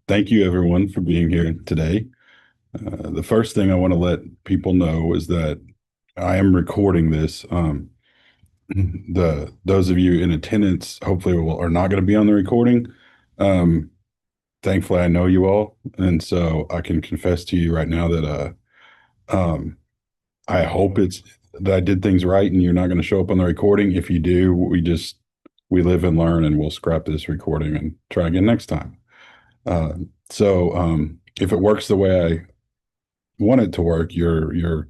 Thank you, everyone, for being here today. The first thing I want to let people know is that I am recording this. The those of you in attendance hopefully are not going to be on the recording. Um, Thankfully, I know you all, and so I can confess to you right now that um, I hope it's that I did things right, and you're not going to show up on the recording. If you do, we live and learn, and we'll scrap this recording and try again next time. If it works the way I want it to work, your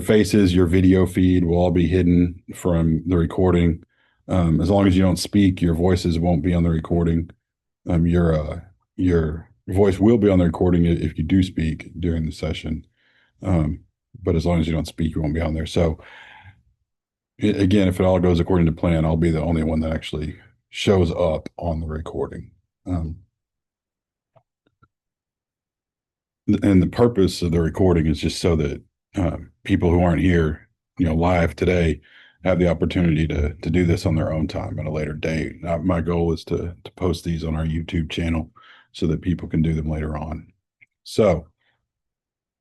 faces, your video feed will all be hidden from the recording. As long as you don't speak, your voices won't be on the recording. Your voice will be on the recording if you do speak during the session. Um, but as long as you don't speak, you won't be on there. So again, if it all goes according to plan, I'll be the only one that actually shows up on the recording. Um, and the purpose of the recording is just so that people who aren't here, live today, have the opportunity to do this on their own time at a later date. My goal is to post these on our YouTube channel so that people can do them later on. So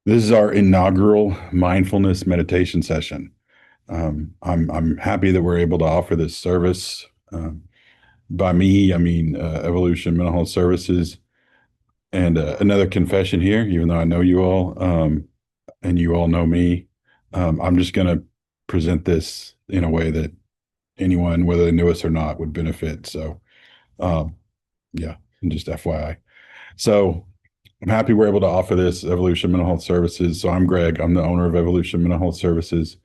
this is our inaugural mindfulness meditation session. I'm happy that we're able to offer this service. By me, I mean Evolution Mental Health Services. And another confession here, even though I know you all, and you all know me, I'm just going to present this in a way that anyone, whether they knew us or not, would benefit. So, um, yeah, and just FYI. So, I'm happy we're able to offer this Evolution Mental Health Services. So, I'm Greg. I'm the owner of Evolution Mental Health Services.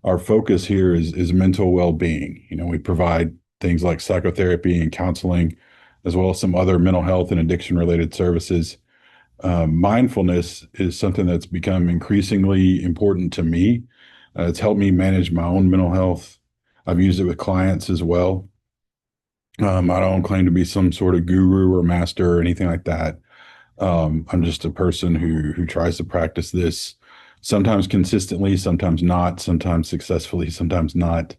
Our focus here is mental well-being. We provide things like psychotherapy and counseling, as well as some other mental health and addiction related services. Mindfulness is something that's become increasingly important to me. It's helped me manage my own mental health. I've used it with clients as well. I don't claim to be some sort of guru or master or anything like that. I'm just a person who tries to practice this, sometimes consistently, sometimes not, sometimes successfully, sometimes not.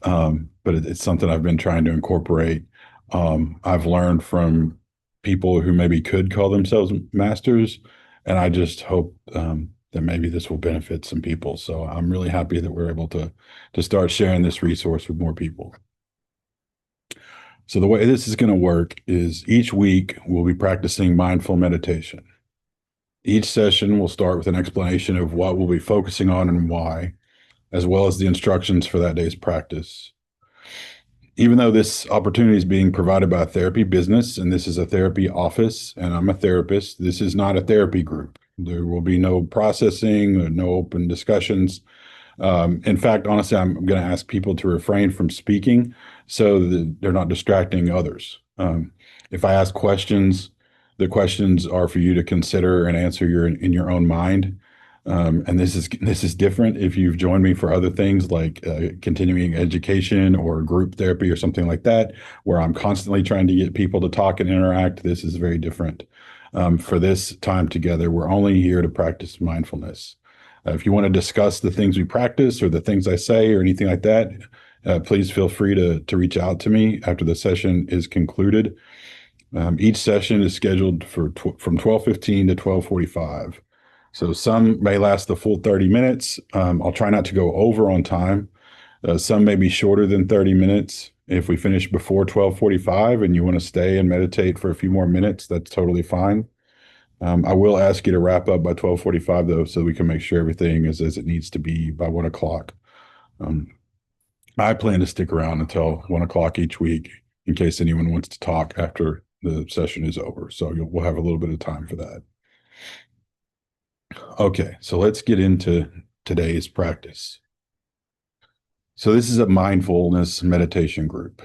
But it's something I've been trying to incorporate. I've learned from people who maybe could call themselves masters, and I just hope that maybe this will benefit some people. So I'm really happy that we're able to start sharing this resource with more people. So the way this is going to work is each week we'll be practicing mindful meditation. Each session will start with an explanation of what we'll be focusing on and why, as well as the instructions for that day's practice. Even though this opportunity is being provided by a therapy business and this is a therapy office and I'm a therapist, this is not a therapy group. There will be no processing, no open discussions. In fact, honestly, I'm going to ask people to refrain from speaking so that they're not distracting others. If I ask questions, the questions are for you to consider and answer in your own mind. And this is different if you've joined me for other things like continuing education or group therapy or something like that, where I'm constantly trying to get people to talk and interact. This is very different. For this time together, we're only here to practice mindfulness. If you want to discuss the things we practice or the things I say or anything like that, please feel free to reach out to me after the session is concluded. Each session is scheduled from 12:15 to 12:45. So some may last the full 30 minutes. I'll try not to go over on time. Some may be shorter than 30 minutes. If we finish before 12:45 and you want to stay and meditate for a few more minutes, that's totally fine. I will ask you to wrap up by 12:45 though, so we can make sure everything is as it needs to be by 1 o'clock. Um, I plan to stick around until 1 o'clock each week in case anyone wants to talk after the session is over. So we'll have a little bit of time for that. Okay, so let's get into today's practice. So this is a mindfulness meditation group.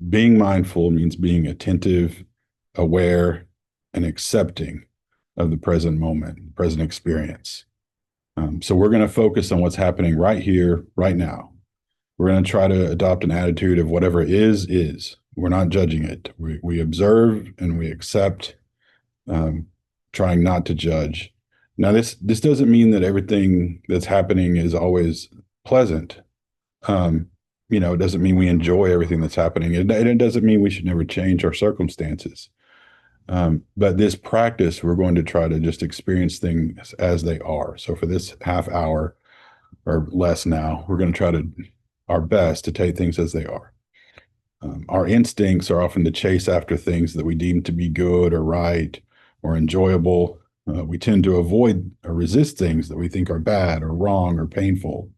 Being mindful means being attentive, aware, and accepting of the present moment, present experience. So we're going to focus on what's happening right here, right now. We're going to try to adopt an attitude of whatever is. We're not judging it. We observe and we accept, trying not to judge. Now, this doesn't mean that everything that's happening is always pleasant. It doesn't mean we enjoy everything that's happening. It doesn't mean we should never change our circumstances. But this practice, we're going to try to just experience things as they are. So for this half hour or less now, we're going to try to our best to take things as they are. Our instincts are often to chase after things that we deem to be good or right or enjoyable. We tend to avoid or resist things that we think are bad or wrong or painful.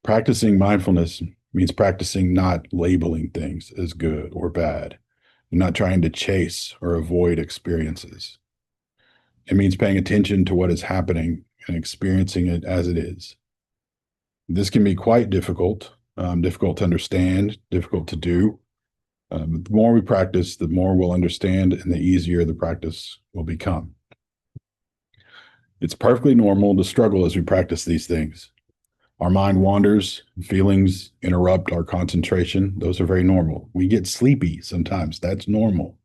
Practicing mindfulness means practicing not labeling things as good or bad, not trying to chase or avoid experiences. It means paying attention to what is happening and experiencing it as it is. This can be quite difficult, difficult to understand, difficult to do. The more we practice, the more we'll understand and the easier the practice will become. It's perfectly normal to struggle as we practice these things. Our mind wanders, feelings interrupt our concentration. Those are very normal. We get sleepy sometimes. That's normal.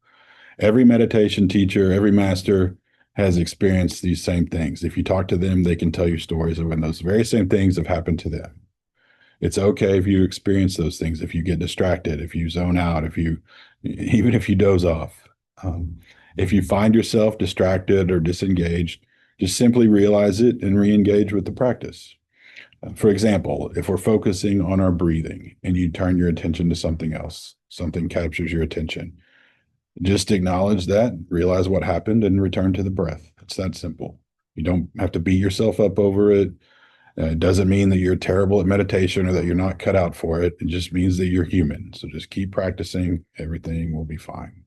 Every meditation teacher, every master has experienced these same things. If you talk to them, they can tell you stories of when those very same things have happened to them. It's okay if you experience those things, if you get distracted, if you zone out, even if you doze off. If you find yourself distracted or disengaged, just simply realize it and re-engage with the practice. For example, if we're focusing on our breathing and you turn your attention to something else, something captures your attention, just acknowledge that, realize what happened, and return to the breath. It's that simple. You don't have to beat yourself up over it. It doesn't mean that you're terrible at meditation or that you're not cut out for it. It just means that you're human. So just keep practicing. Everything will be fine.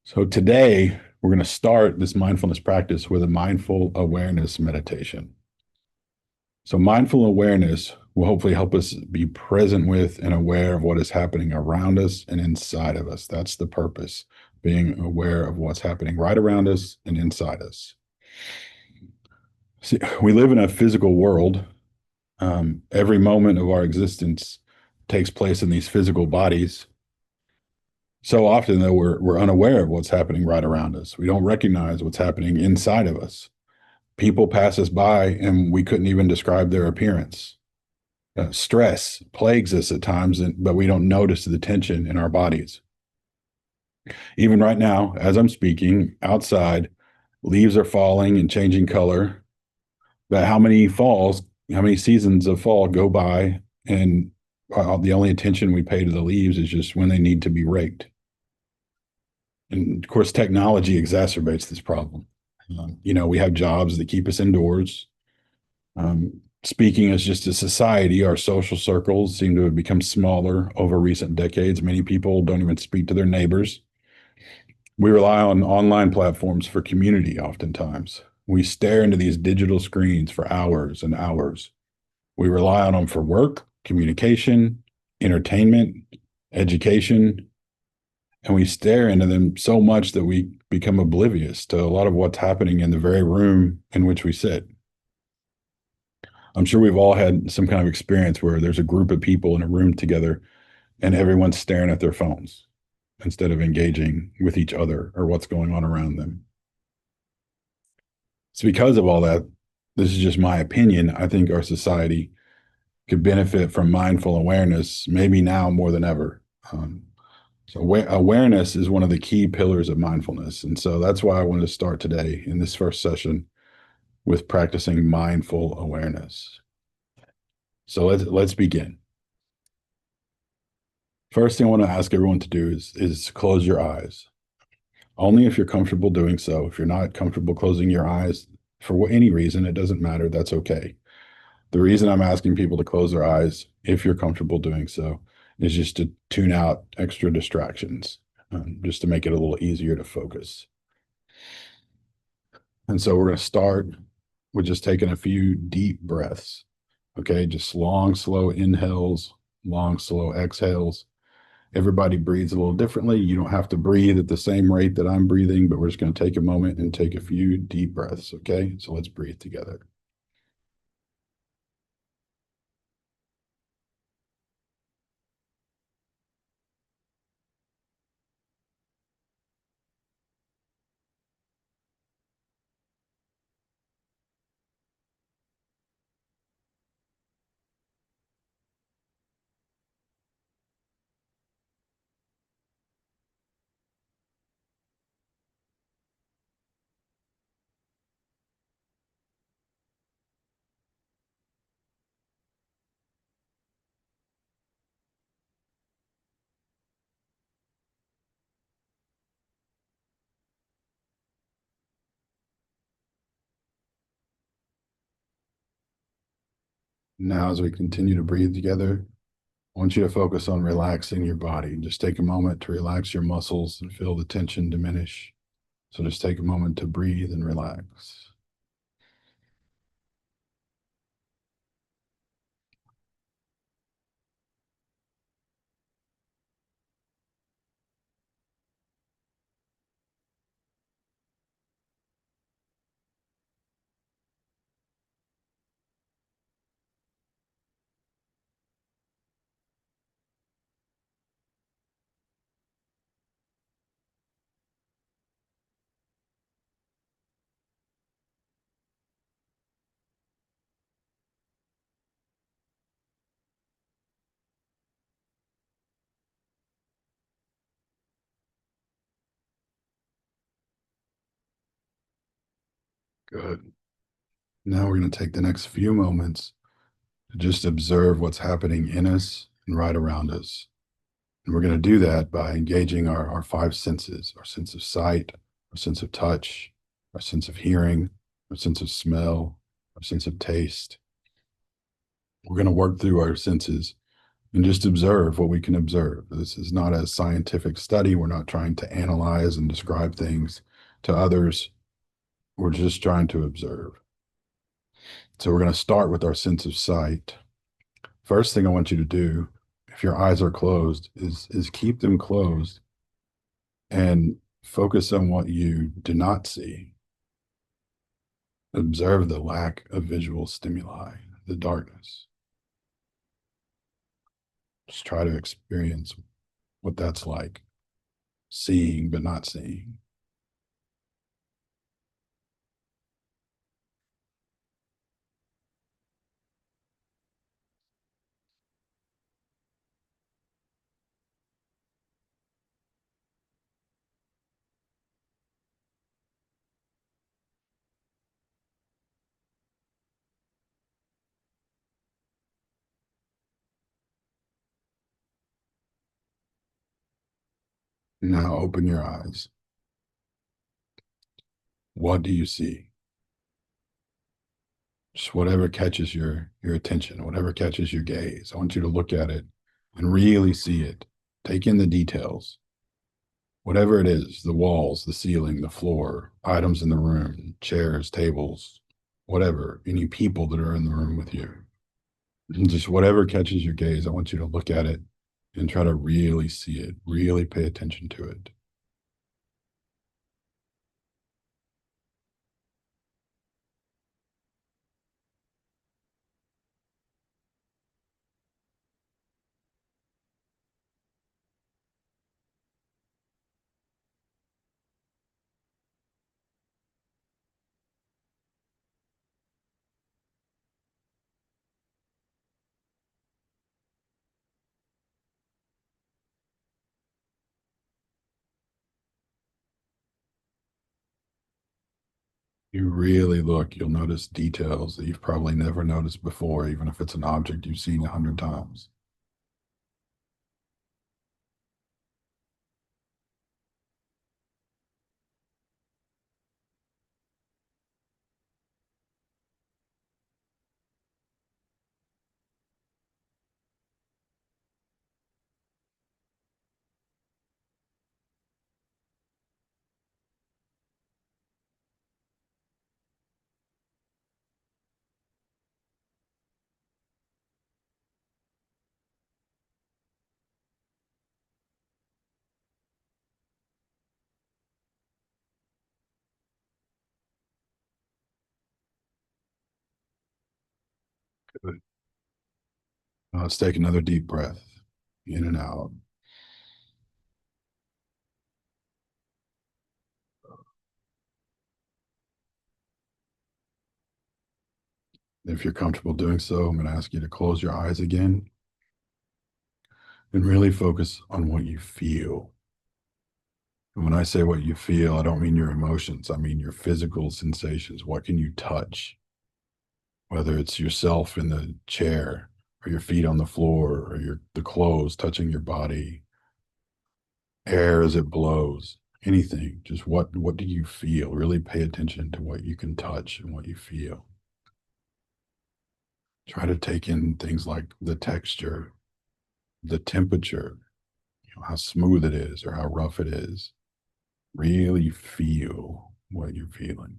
So today, we're going to start this mindfulness practice with a mindful awareness meditation. So mindful awareness will hopefully help us be present with and aware of what is happening around us and inside of us. That's the purpose, being aware of what's happening right around us and inside us. See, we live in a physical world. Every moment of our existence takes place in these physical bodies. So often, though, we're unaware of what's happening right around us. We don't recognize what's happening inside of us. People pass us by and we couldn't even describe their appearance. Stress plagues us at times, but we don't notice the tension in our bodies. Even right now, as I'm speaking, outside, leaves are falling and changing color. But how many seasons of fall go by, and the only attention we pay to the leaves is just when they need to be raked. And of course, technology exacerbates this problem. We have jobs that keep us indoors. Speaking as just a society, our social circles seem to have become smaller over recent decades. Many people don't even speak to their neighbors. We rely on online platforms for community oftentimes. We stare into these digital screens for hours and hours. We rely on them for work, communication, entertainment, education, and we stare into them so much that we become oblivious to a lot of what's happening in the very room in which we sit. I'm sure we've all had some kind of experience where there's a group of people in a room together and everyone's staring at their phones instead of engaging with each other or what's going on around them. It's because of all that. This is just my opinion. I think our society could benefit from mindful awareness, maybe now more than ever. So awareness is one of the key pillars of mindfulness. And so that's why I wanted to start today in this first session with practicing mindful awareness. So let's begin. First thing I want to ask everyone to do is close your eyes. Only if you're comfortable doing so. If you're not comfortable closing your eyes for any reason, it doesn't matter. That's okay. The reason I'm asking people to close their eyes, if you're comfortable doing so, is just to tune out extra distractions, just to make it a little easier to focus. And so we're going to start with just taking a few deep breaths. Okay, just long, slow inhales, long, slow exhales. Everybody breathes a little differently. You don't have to breathe at the same rate that I'm breathing, but we're just going to take a moment and take a few deep breaths. Okay, so let's breathe together. Now, as we continue to breathe together, I want you to focus on relaxing your body. Just take a moment to relax your muscles and feel the tension diminish. So just take a moment to breathe and relax. Good. Now we're going to take the next few moments to just observe what's happening in us and right around us. And we're going to do that by engaging our five senses, our sense of sight, our sense of touch, our sense of hearing, our sense of smell, our sense of taste. We're going to work through our senses and just observe what we can observe. This is not a scientific study. We're not trying to analyze and describe things to others. We're just trying to observe. So we're going to start with our sense of sight. First thing I want you to do, if your eyes are closed, is keep them closed and focus on what you do not see. Observe the lack of visual stimuli, the darkness. Just try to experience what that's like, seeing but not seeing. Now open your eyes. What do you see? Just whatever catches your attention, whatever catches your gaze. I want you to look at it and really see it. Take in the details. Whatever it is, the walls, the ceiling, the floor, items in the room, chairs, tables, whatever, any people that are in the room with you. Just whatever catches your gaze, I want you to look at it and try to really see it, really pay attention to it. You really look, you'll notice details that you've probably never noticed before, even if it's an object you've seen 100 times. Good. Now let's take another deep breath in and out. If you're comfortable doing so, I'm going to ask you to close your eyes again and really focus on what you feel. And when I say what you feel, I don't mean your emotions. I mean your physical sensations. What can you touch? Whether it's yourself in the chair or your feet on the floor or the clothes touching your body, air as it blows, anything. Just what do you feel? Really pay attention to what you can touch and what you feel. Try to take in things like the texture, the temperature, how smooth it is or how rough it is. Really feel what you're feeling.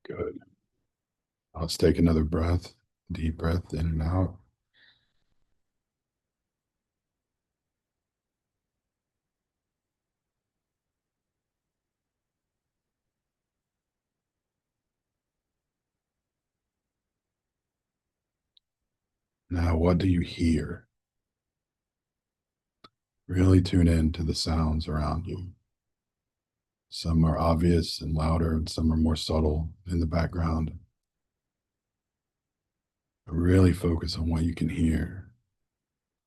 Good. Let's take another breath, deep breath in and out. Now, what do you hear? Really tune in to the sounds around you. Some are obvious and louder, and some are more subtle in the background. But really focus on what you can hear: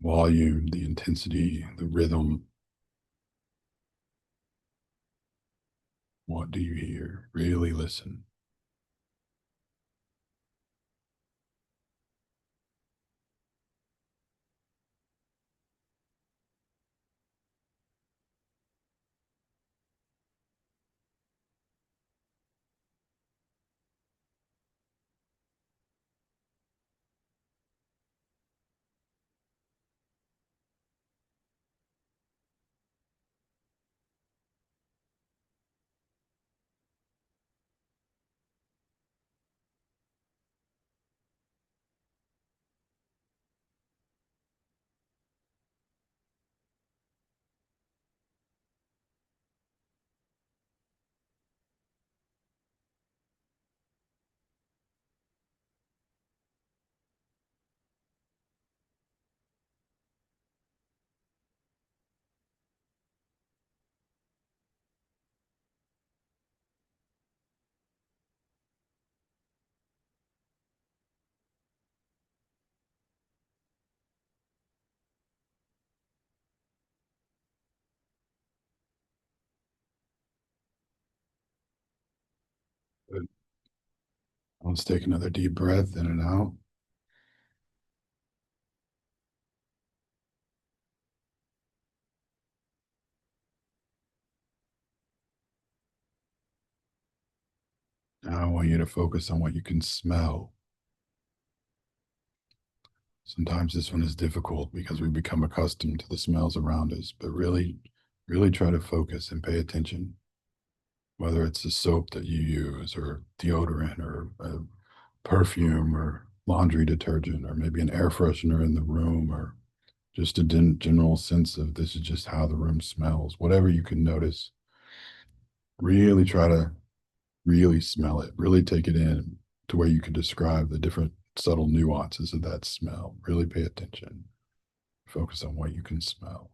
volume, the intensity, the rhythm. What do you hear? Really listen. Good. Let's take another deep breath in and out. Now I want you to focus on what you can smell. Sometimes this one is difficult because we become accustomed to the smells around us, but really try to focus and pay attention, whether it's the soap that you use or deodorant or a perfume or laundry detergent or maybe an air freshener in the room or just a general sense of this is just how the room smells. Whatever you can notice, really try to really smell it, really take it in to where you can describe the different subtle nuances of that smell. Really pay attention. Focus on what you can smell.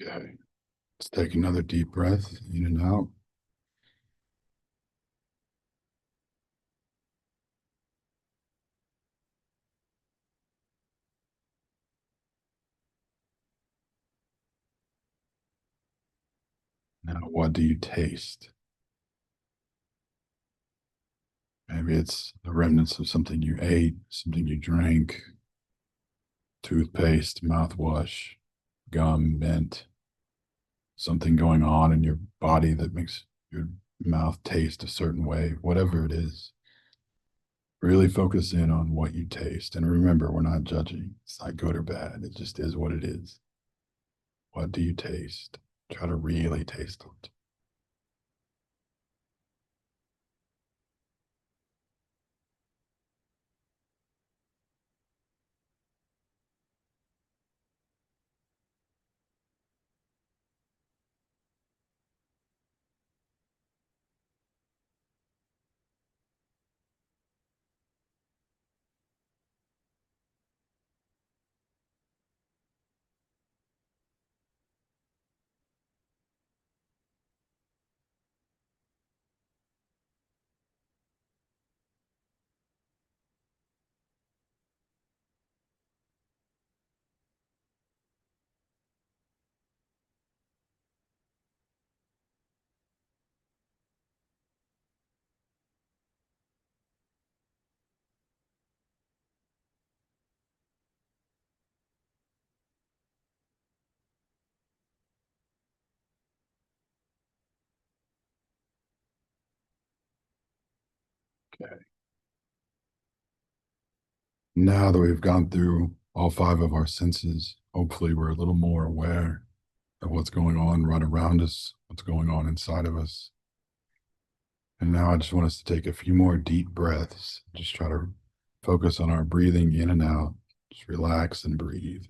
Okay. Let's take another deep breath in and out. Now, what do you taste? Maybe it's the remnants of something you ate, something you drank, toothpaste, mouthwash, gum, mint, something going on in your body that makes your mouth taste a certain way, whatever it is. Really focus in on what you taste. And remember, we're not judging. It's not good or bad. It just is what it is. What do you taste? Try to really taste it. Okay. Now that we've gone through all five of our senses, hopefully we're a little more aware of what's going on right around us, what's going on inside of us. And now I just want us to take a few more deep breaths. Just try to focus on our breathing in and out. Just relax and breathe.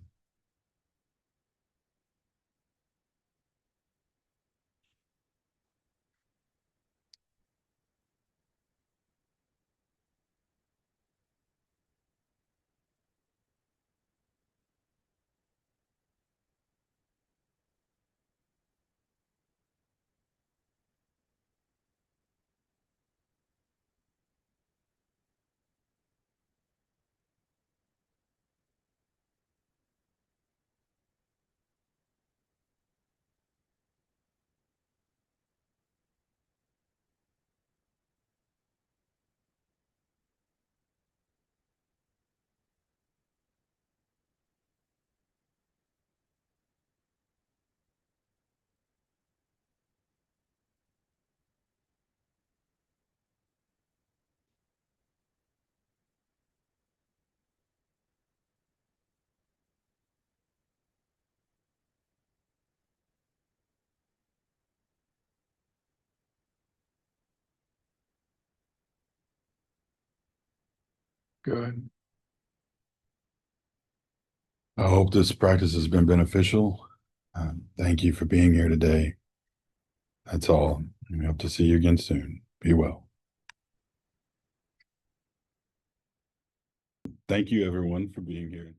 Good. I hope this practice has been beneficial. Thank you for being here today. That's all. We hope to see you again soon. Be well. Thank you, everyone, for being here.